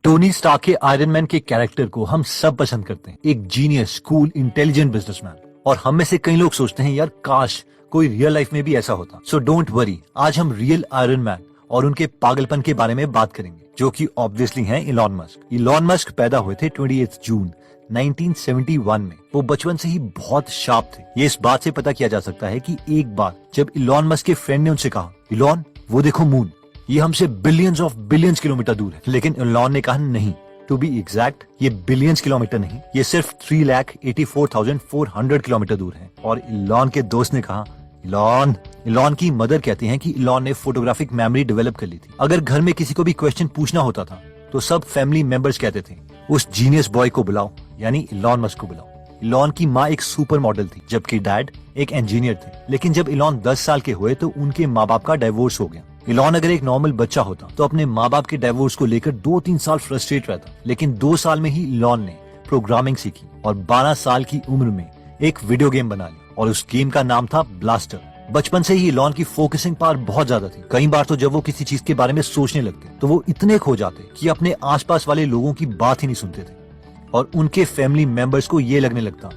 Tony Stark के iron man के character को हम सब पसंद करते हैं, एक जीनियस, कूल, इंटेलिजेंट बिजनेसमैन। और हम में से कई लोग सोचते हैं यार काश कोई रियल लाइफ में भी ऐसा होता। सो डोंट वरी, आज हम रियल आयरन मैन और उनके पागलपन के बारे में बात करेंगे, जो कि ऑब्वियसली हैं इलॉन मस्क। इलॉन मस्क पैदा हुए थे 28 जून 1971 में। वो बचपन से ही बहुत शार्प थे। ये इस बात से पता किया जा सकता है कि एक बार जब इलॉन मस्क के फ्रेंड ने उनसे कहा, इलॉन वो देखो मून, ये हमसे बिलियंस ऑफ बिलियंस किलोमीटर दूर है। लेकिन इलॉन ने कहा नहीं, टू बी एग्जैक्ट ये बिलियंस किलोमीटर नहीं, ये सिर्फ 3,84,400 किलोमीटर दूर है। और इलॉन के दोस्त ने कहा, इलॉन की मदर कहती हैं कि इलॉन ने फोटोग्राफिक मेमोरी डेवलप कर ली थी। अगर घर में किसी को भी क्वेश्चन पूछना होता था तो सब फैमिली मेंबर्स कहते थे, उस जीनियस बॉय को बुलाओ, यानी इलॉन मस्क को बुलाओ। इलॉन की माँ एक सुपर मॉडल थी, जबकि डैड एक इंजीनियर थे। लेकिन जब इलॉन 10 साल के हुए तो उनके माँ बाप का डाइवोर्स हो गया। इलॉन अगर एक नॉर्मल बच्चा होता तो अपने माँ बाप के डाइवोर्स को लेकर 2-3 साल फ्रस्ट्रेट रहता। लेकिन 2 साल में ही इलॉन ने प्रोग्रामिंग सीखी और 12 साल की उम्र में एक वीडियो गेम बना ली और उस गेम का नाम था ब्लास्टर। बचपन से ही इलॉन की फोकसिंग पावर बहुत ज्यादा थी। कई बार तो जब वो किसी चीज के बारे में सोचने लगते तो वो इतने खो जाते कि अपने आसपास वाले लोगों की बात ही नहीं सुनते थे। और उनके फैमिली मेंबर्स को ये लगने लगता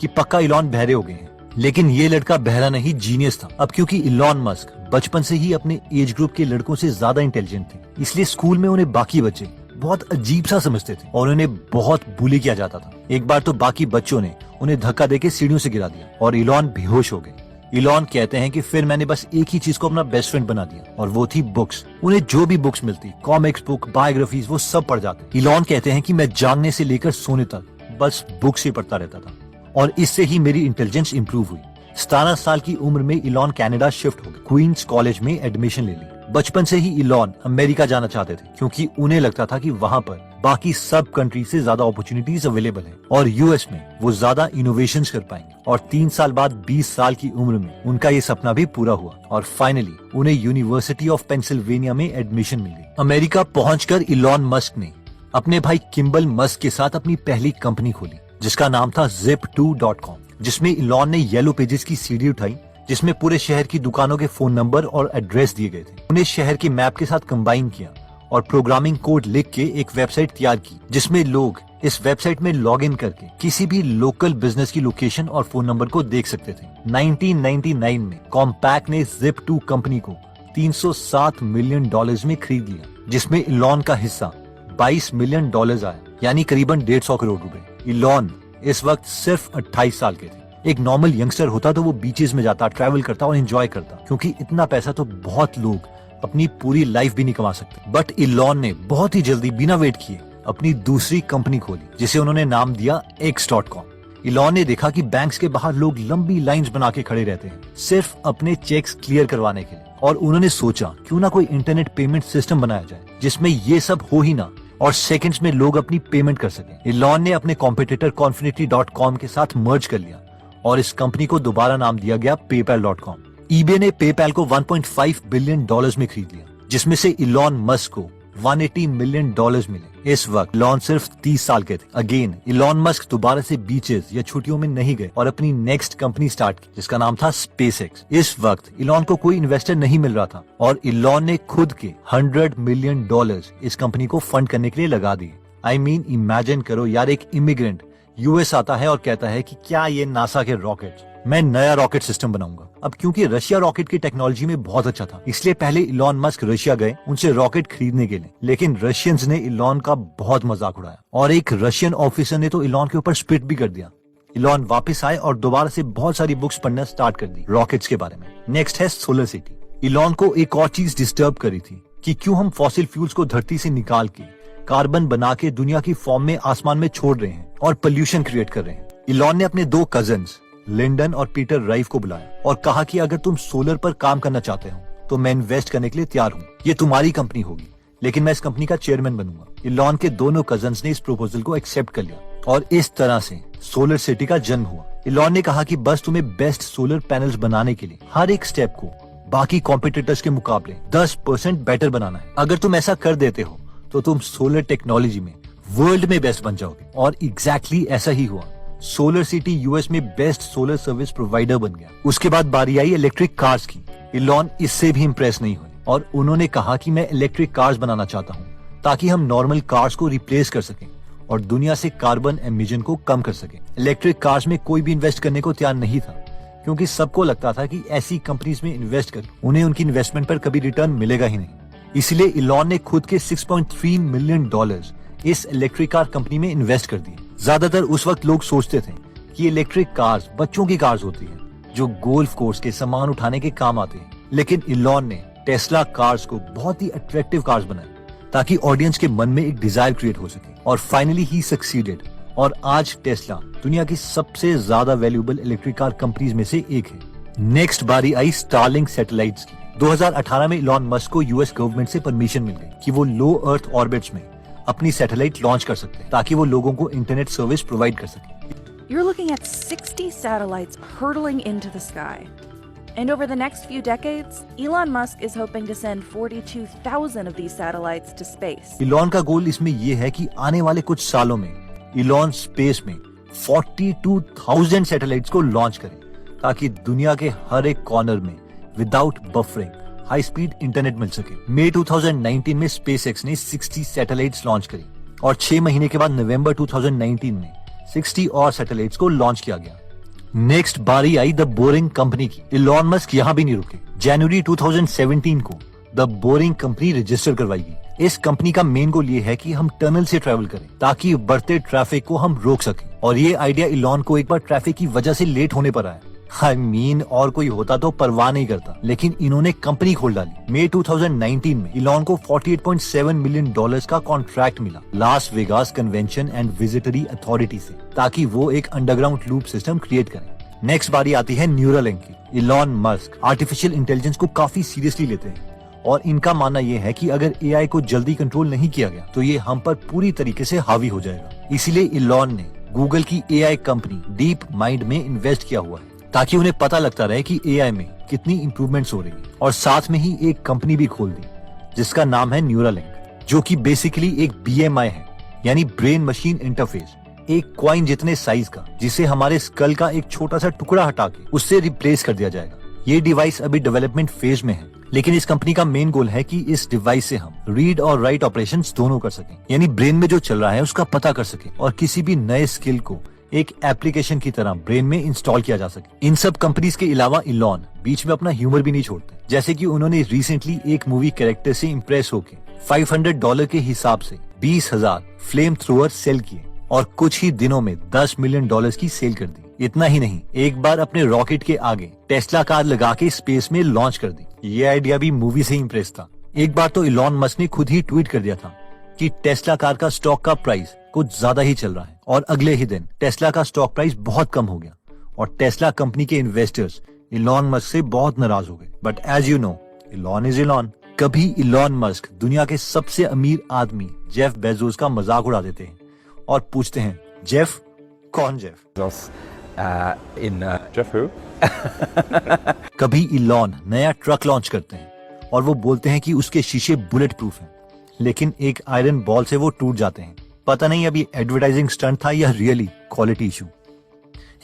कि पक्का इलॉन बहरे हो गए हैं। लेकिन ये लड़का बहरा नहीं, जीनियस था। अब क्योंकि इलॉन मस्क बचपन से ही अपने एज ग्रुप के लड़कों से ज्यादा इंटेलिजेंट थे, इसलिए स्कूल में उन्हें बाकी बच्चे बहुत अजीब सा समझते थे और उन्हें बहुत बुली किया जाता था। एक बार तो बाकी बच्चों ने उन्हें धक्का देके सीढ़ियों से गिरा दिया और इलॉन बेहोश हो गए। इलॉन कहते हैं कि फिर मैंने बस एक ही चीज को अपना बेस्ट फ्रेंड बना दिया और वो थी बुक्स। उन्हें जो भी बुक्स मिलती, कॉमिक्स बुक, बायोग्राफीज, वो सब पढ़ जाते। इलॉन कहते हैं कि मैं जागने से लेकर सोने तक बस बुक्स ही पढ़ता रहता था और इससे ही मेरी इंटेलिजेंस इंप्रूव हुई। 17 साल की उम्र में इलॉन कनाडा शिफ्ट हो गए, क्वींस कॉलेज में एडमिशन ले ली। बचपन से ही इलॉन अमेरिका जाना चाहते थे क्योंकि उन्हें लगता था कि वहाँ पर बाकी सब कंट्री से ज्यादा अपॉर्चुनिटीज अवेलेबल है और यूएस में वो ज्यादा इनोवेशंस कर पाएंगे। और 3 साल बाद 20 साल की उम्र में उनका ये सपना भी पूरा हुआ और फाइनली उन्हें यूनिवर्सिटी ऑफ पेंसिल्वेनिया में एडमिशन मिल गई। अमेरिका पहुंचकर इलॉन मस्क ने अपने भाई किम्बल मस्क के साथ अपनी पहली कंपनी खोली, जिसका नाम था zip2.com, जिसमें इलॉन ने येलो पेजेस की सीडी उठाई, जिसमें पूरे शहर की दुकानों के फोन नंबर और एड्रेस दिए गए थे। उन्हें शहर के मैप के साथ कंबाइन किया और प्रोग्रामिंग कोड लिख के एक वेबसाइट तैयार की, जिसमें लोग इस वेबसाइट में लॉग इन करके किसी भी लोकल बिजनेस की लोकेशन और फोन नंबर को देख सकते थे। 1999 में कॉम्पैक ने zip2 कंपनी को $307 मिलियन में खरीद लिया, जिसमें इलॉन का हिस्सा $22 मिलियन आया, यानी करीबन 150 करोड़ रुपए। इलॉन इस वक्त सिर्फ 28 साल के थे। एक नॉर्मल यंगस्टर होता तो वो बीचेस में जाता, ट्रैवल करता और एंजॉय करता, क्योंकि इतना पैसा तो बहुत लोग अपनी पूरी लाइफ भी नहीं कमा सकते। बट इलॉन ने बहुत ही जल्दी बिना वेट किए अपनी दूसरी कंपनी खोली, जिसे उन्होंने नाम दिया X.com। इलॉन ने देखा कि बैंक्स के बाहर लोग लंबी लाइंस बना के खड़े रहते हैं सिर्फ अपने चेक्स क्लियर करवाने के लिए, और उन्होंने सोचा क्यों ना कोई इंटरनेट पेमेंट सिस्टम बनाया जाए जिसमें ये सब हो ही ना और सेकंड्स में लोग अपनी पेमेंट कर सकें। इलॉन ने अपने कॉम्पिटिटर Confinity.com के साथ मर्ज कर लिया और इस कंपनी को दोबारा नाम दिया गया PayPal.com। eBay ने PayPal को $1.5 बिलियन में खरीद लिया, जिसमें से इलॉन मस्क को $180 मिलियन मिले। इस वक्त इलॉन सिर्फ 30 साल के थे। अगेन इलॉन मस्क दोबारा से बीचेस या छुट्टियों में नहीं गए और अपनी नेक्स्ट कंपनी स्टार्ट की, जिसका नाम था SpaceX। इस वक्त इलॉन को कोई इन्वेस्टर नहीं मिल रहा था और इलॉन ने खुद के $100 मिलियन इस कंपनी को फंड करने के लिए लगा दिए। आई मीन इमेजिन करो यार, एक इमिग्रेंट यूएस आता है और कहता है कि क्या ये नासा के रॉकेट, मैं नया रॉकेट सिस्टम बनाऊंगा। अब क्योंकि रशिया रॉकेट की टेक्नोलॉजी में बहुत अच्छा था, इसलिए पहले इलॉन मस्क रशिया गए उनसे रॉकेट खरीदने के लिए। लेकिन रशियंस ने इलॉन का बहुत मजाक उड़ाया और एक रशियन ऑफिसर ने तो इलॉन के ऊपर स्पिट भी कर दिया। इलॉन वापस आए और दोबारा से बहुत सारी बुक्स पढ़ना स्टार्ट कर दी रॉकेट्स के बारे में। नेक्स्ट है सोलर सिटी। इलॉन को एक और चीज डिस्टर्ब करी थी कि क्यों हम फॉसिल फ्यूल्स को धरती से निकाल के कार्बन बना के दुनिया की फॉर्म में आसमान में छोड़ रहे हैं और पोल्यूशन क्रिएट कर रहे हैं। इलॉन ने अपने 2 कजन्स लिंडन और पीटर राइव को बुलाया और कहा कि अगर तुम सोलर पर काम करना चाहते हो तो मैं इन्वेस्ट करने के लिए तैयार हूँ। ये तुम्हारी कंपनी होगी, लेकिन मैं इस कंपनी का चेयरमैन बनूंगा। इलॉन के दोनों कजन्स ने इस प्रपोजल को एक्सेप्ट कर लिया और इस तरह से सोलर सिटी का जन्म हुआ। इलॉन ने कहा कि बस तुम्हें बेस्ट सोलर पैनल्स बनाने के लिए हर एक स्टेप को बाकी कॉम्पिटिटर्स के मुकाबले 10% बेटर बनाना है। अगर तुम ऐसा कर देते हो तो तुम सोलर टेक्नोलॉजी में वर्ल्ड में बेस्ट बन जाओगे। और एग्जैक्टली ऐसा ही हुआ। सोलर सिटी यूएस में बेस्ट सोलर सर्विस प्रोवाइडर बन गया। उसके बाद बारी आई इलेक्ट्रिक कार्स की। इलॉन इससे भी इम्प्रेस नहीं हुए और उन्होंने कहा कि मैं इलेक्ट्रिक कार्स बनाना चाहता हूँ ताकि हम नॉर्मल कार्स को रिप्लेस कर सकें और दुनिया से कार्बन एमिशन को कम कर सकें। इलेक्ट्रिक कार्स में कोई भी इन्वेस्ट करने को तैयार नहीं था, क्योंकि सबको लगता था कि ऐसी कंपनीज में इन्वेस्ट कर उन्हें उनकी इन्वेस्टमेंट पर कभी रिटर्न मिलेगा ही नहीं। इसलिए इलॉन ने खुद के $6.3 मिलियन इस इलेक्ट्रिक कार कंपनी में इन्वेस्ट कर दिए। ज्यादातर उस वक्त लोग सोचते थे कि इलेक्ट्रिक कार्स बच्चों की कार्स होती हैं जो गोल्फ कोर्स के सामान उठाने के काम आते हैं, लेकिन इलॉन ने टेस्ला कार्स को बहुत ही अट्रैक्टिव कार्स बनाए ताकि ऑडियंस के मन में एक डिजायर क्रिएट हो सके, और फाइनली ही सक्सीडेड। और आज टेस्ला दुनिया की सबसे ज्यादा वैल्यूएबल इलेक्ट्रिक कार कंपनीज में से एक है। नेक्स्ट बारी आई स्टारलिंक सैटेलाइट्स की। 2018 में इलॉन मस्क को यूएस गवर्नमेंट से परमिशन मिल गई कि वो लो अर्थ ऑर्बिट्स में अपनी सैटेलाइट लॉन्च कर सकते हैं ताकि वो लोगों को इंटरनेट सर्विस प्रोवाइड कर सके। You're looking at 60 satellites hurtling into the sky. And over the next few decades, Elon Musk is hoping to send 42,000 of these satellites to space. Elon का गोल इसमें यह है कि आने वाले कुछ सालों में इलॉन स्पेस में 42,000 सैटेलाइट्स को लॉन्च करे ताकि दुनिया के हर एक कॉर्नर में without buffering high speed internet मिल सके। मई 2019 में स्पेसएक्स ने 60 सैटेलाइट्स लॉन्च करी और 6 महीने के बाद नवंबर 2019 में 60 और सैटेलाइट्स को लॉन्च किया गया। नेक्स्ट बारी आई द बोरिंग कंपनी की। इलॉन मस्क यहाँ भी नहीं रुके। जनवरी 2017 को द बोरिंग कंपनी रजिस्टर करवाई गई। इस कंपनी का मेन गोल ये है कि हम टनल से ट्रेवल करें ताकि बढ़ते ट्रैफिक को हम रोक सकें, और ये आइडिया इलॉन को एक बार ट्रैफिक की वजह से लेट होने पर आया। और कोई होता तो परवाह नहीं करता, लेकिन इन्होंने कंपनी खोल डाली। मई 2019 में इलॉन को $48.7 मिलियन का कॉन्ट्रैक्ट मिला Las Vegas convention and visitors authority से, ताकि वो एक अंडरग्राउंड लूप सिस्टम क्रिएट करें। नेक्स्ट बारी आती है न्यूरालिंक की। इलॉन मस्क आर्टिफिशियल इंटेलिजेंस को काफी सीरियसली लेते हैं और इनका मानना यह है कि अगर एआई को जल्दी कंट्रोल नहीं किया गया तो ये हम पर पूरी तरीके से हावी हो जाएगा। इसीलिए इलॉन ने गूगल की एआई कंपनी डीप माइंड में इन्वेस्ट किया हुआ है ताकि उन्हें पता लगता रहे कि एआई में कितनी इंप्रूवमेंट्स हो रही है। और साथ में ही एक कंपनी भी खोल दी जिसका नाम है न्यूरालिंक, जो कि बेसिकली एक बीएमआई है, यानी ब्रेन मशीन इंटरफेस, एक कॉइन जितने साइज का, जिसे हमारे स्कल का एक छोटा सा टुकड़ा हटा के उससे रिप्लेस कर दिया जाएगा। ये डिवाइस अभी डेवलपमेंट फेज में है, लेकिन इस कंपनी का मेन गोल है कि इस डिवाइस से हम रीड और राइट ऑपरेशंस दोनों कर सकें, यानी ब्रेन में जो चल रहा है उसका पता कर सकें और किसी भी नए स्किल को एक एप्लीकेशन की तरह ब्रेन में इंस्टॉल किया जा सके। इन सब कंपनीज के अलावा इलॉन बीच में अपना ह्यूमर भी नहीं छोड़ते, जैसे कि उन्होंने रिसेंटली एक मूवी कैरेक्टर से इम्प्रेस होके $500 के हिसाब से 20,000 फ्लेम थ्रोअर सेल किए और कुछ ही दिनों में $10 मिलियन की सेल कर दी। इतना ही नहीं, एक बार अपने रॉकेट के आगे टेस्ला कार लगा के स्पेस में लॉन्च कर दी। ये आइडिया भी मूवी से इम्प्रेस था। एक बार तो इलॉन मस्क ने खुद ही ट्वीट कर दिया था कि टेस्ला कार का स्टॉक का प्राइस कुछ ज्यादा ही चल रहा है, और अगले ही दिन टेस्ला का स्टॉक प्राइस बहुत कम हो गया और टेस्ला कंपनी के इन्वेस्टर्स इलॉन मस्क से बहुत नाराज हो गए। But as you know, Elon is Elon. कभी इलॉन मस्क दुनिया के सबसे अमीर आदमी जेफ बेजोस का मजाक उड़ा देते हैं और पूछते हैं, जेफ कौन जेफ? Jeff who? कभी इलॉन नया ट्रक लॉन्च करते हैं और वो बोलते हैं कि उसके शीशे बुलेट प्रूफ हैं, लेकिन एक आयरन बॉल से वो टूट जाते हैं। पता नहीं अभी एडवर्टाइजिंग स्टंट था या रियली क्वालिटी इशू।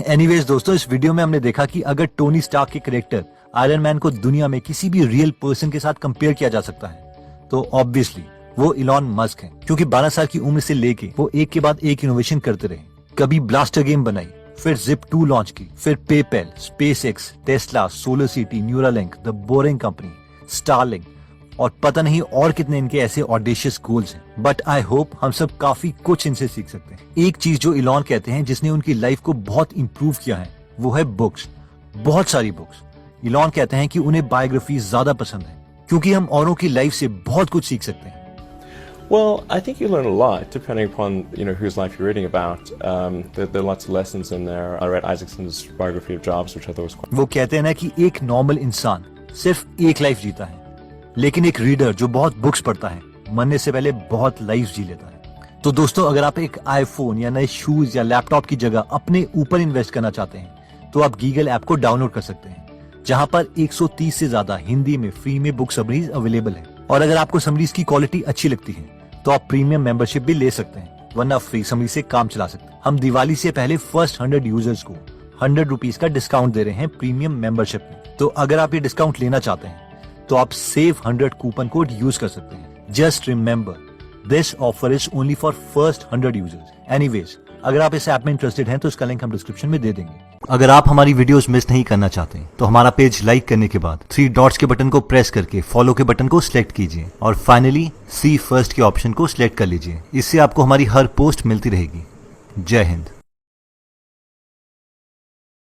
एनीवेज दोस्तों, इस वीडियो में हमने देखा कि अगर टोनी स्टार्क के कैरेक्टर आयरन मैन को दुनिया में किसी भी रियल पर्सन के साथ कंपेयर किया जा सकता है तो ऑब्वियसली वो इलॉन मस्क है, क्योंकि 12 साल की उम्र से लेके वो एक के बाद एक इनोवेशन करते रहे। कभी ब्लास्टर गेम बनाई, फिर Zip2 लॉन्च की, फिर PayPal, SpaceX, Tesla, solar city, Neuralink, the boring company, Starlink और पता नहीं और कितने इनके ऐसे ऑडेशियस गोल्स हैं। बट आई होप हम सब काफी कुछ इनसे सीख सकते हैं। एक चीज जो इलॉन कहते हैं जिसने उनकी लाइफ को बहुत इंप्रूव किया है वो है बुक्स, बहुत सारी बुक्स। इलॉन कहते हैं कि उन्हें बायोग्राफी ज्यादा पसंद है क्योंकि हम औरों की लाइफ से बहुत कुछ सीख सकते हैं। Well, I think you learn a lot depending upon whose life you're reading about. There are lots of lessons in there. I read Isaacson's biography of Jobs, which I thought was quite. वो कहते हैं ना कि एक normal इंसान सिर्फ एक life जीता है, लेकिन एक रीडर जो बहुत बुक्स पढ़ता है मरने से पहले बहुत लाइफ जी लेता है। तो दोस्तों, अगर आप एक आईफोन या नए शूज या लैपटॉप की जगह अपने ऊपर इन्वेस्ट करना चाहते हैं तो आप गीगल ऐप को डाउनलोड कर सकते हैं, जहां पर 130 से ज्यादा हिंदी में फ्री में बुक समरीज अवेलेबल है। और अगर आपको समरीज की क्वालिटी अच्छी लगती है तो आप प्रीमियम मेंबरशिप भी ले सकते हैं, वरना फ्री समरी से काम चला सकते हैं। हम दिवाली से पहले फर्स्ट 100 यूजर्स को ₹100 का डिस्काउंट दे रहे हैं प्रीमियम मेंबरशिप में। तो अगर आप ये डिस्काउंट लेना चाहते हैं तो आप सेव 100 कूपन कोड यूज कर सकते हैं। Just remember, this offer is only for first 100 users. Anyways, अगर आप इस ऐप में इंटरेस्टेड हैं तो इसका लिंक हम डिस्क्रिप्शन में दे देंगे। अगर आप हमारी वीडियोस मिस नहीं करना चाहते तो हमारा पेज लाइक करने के बाद 3 डॉट्स के बटन को प्रेस करके फॉलो के बटन को सिलेक्ट कीजिए और फाइनली सी फर्स्ट के ऑप्शन को सिलेक्ट कर लीजिए। इससे आपको हमारी हर पोस्ट मिलती रहेगी। जय हिंद।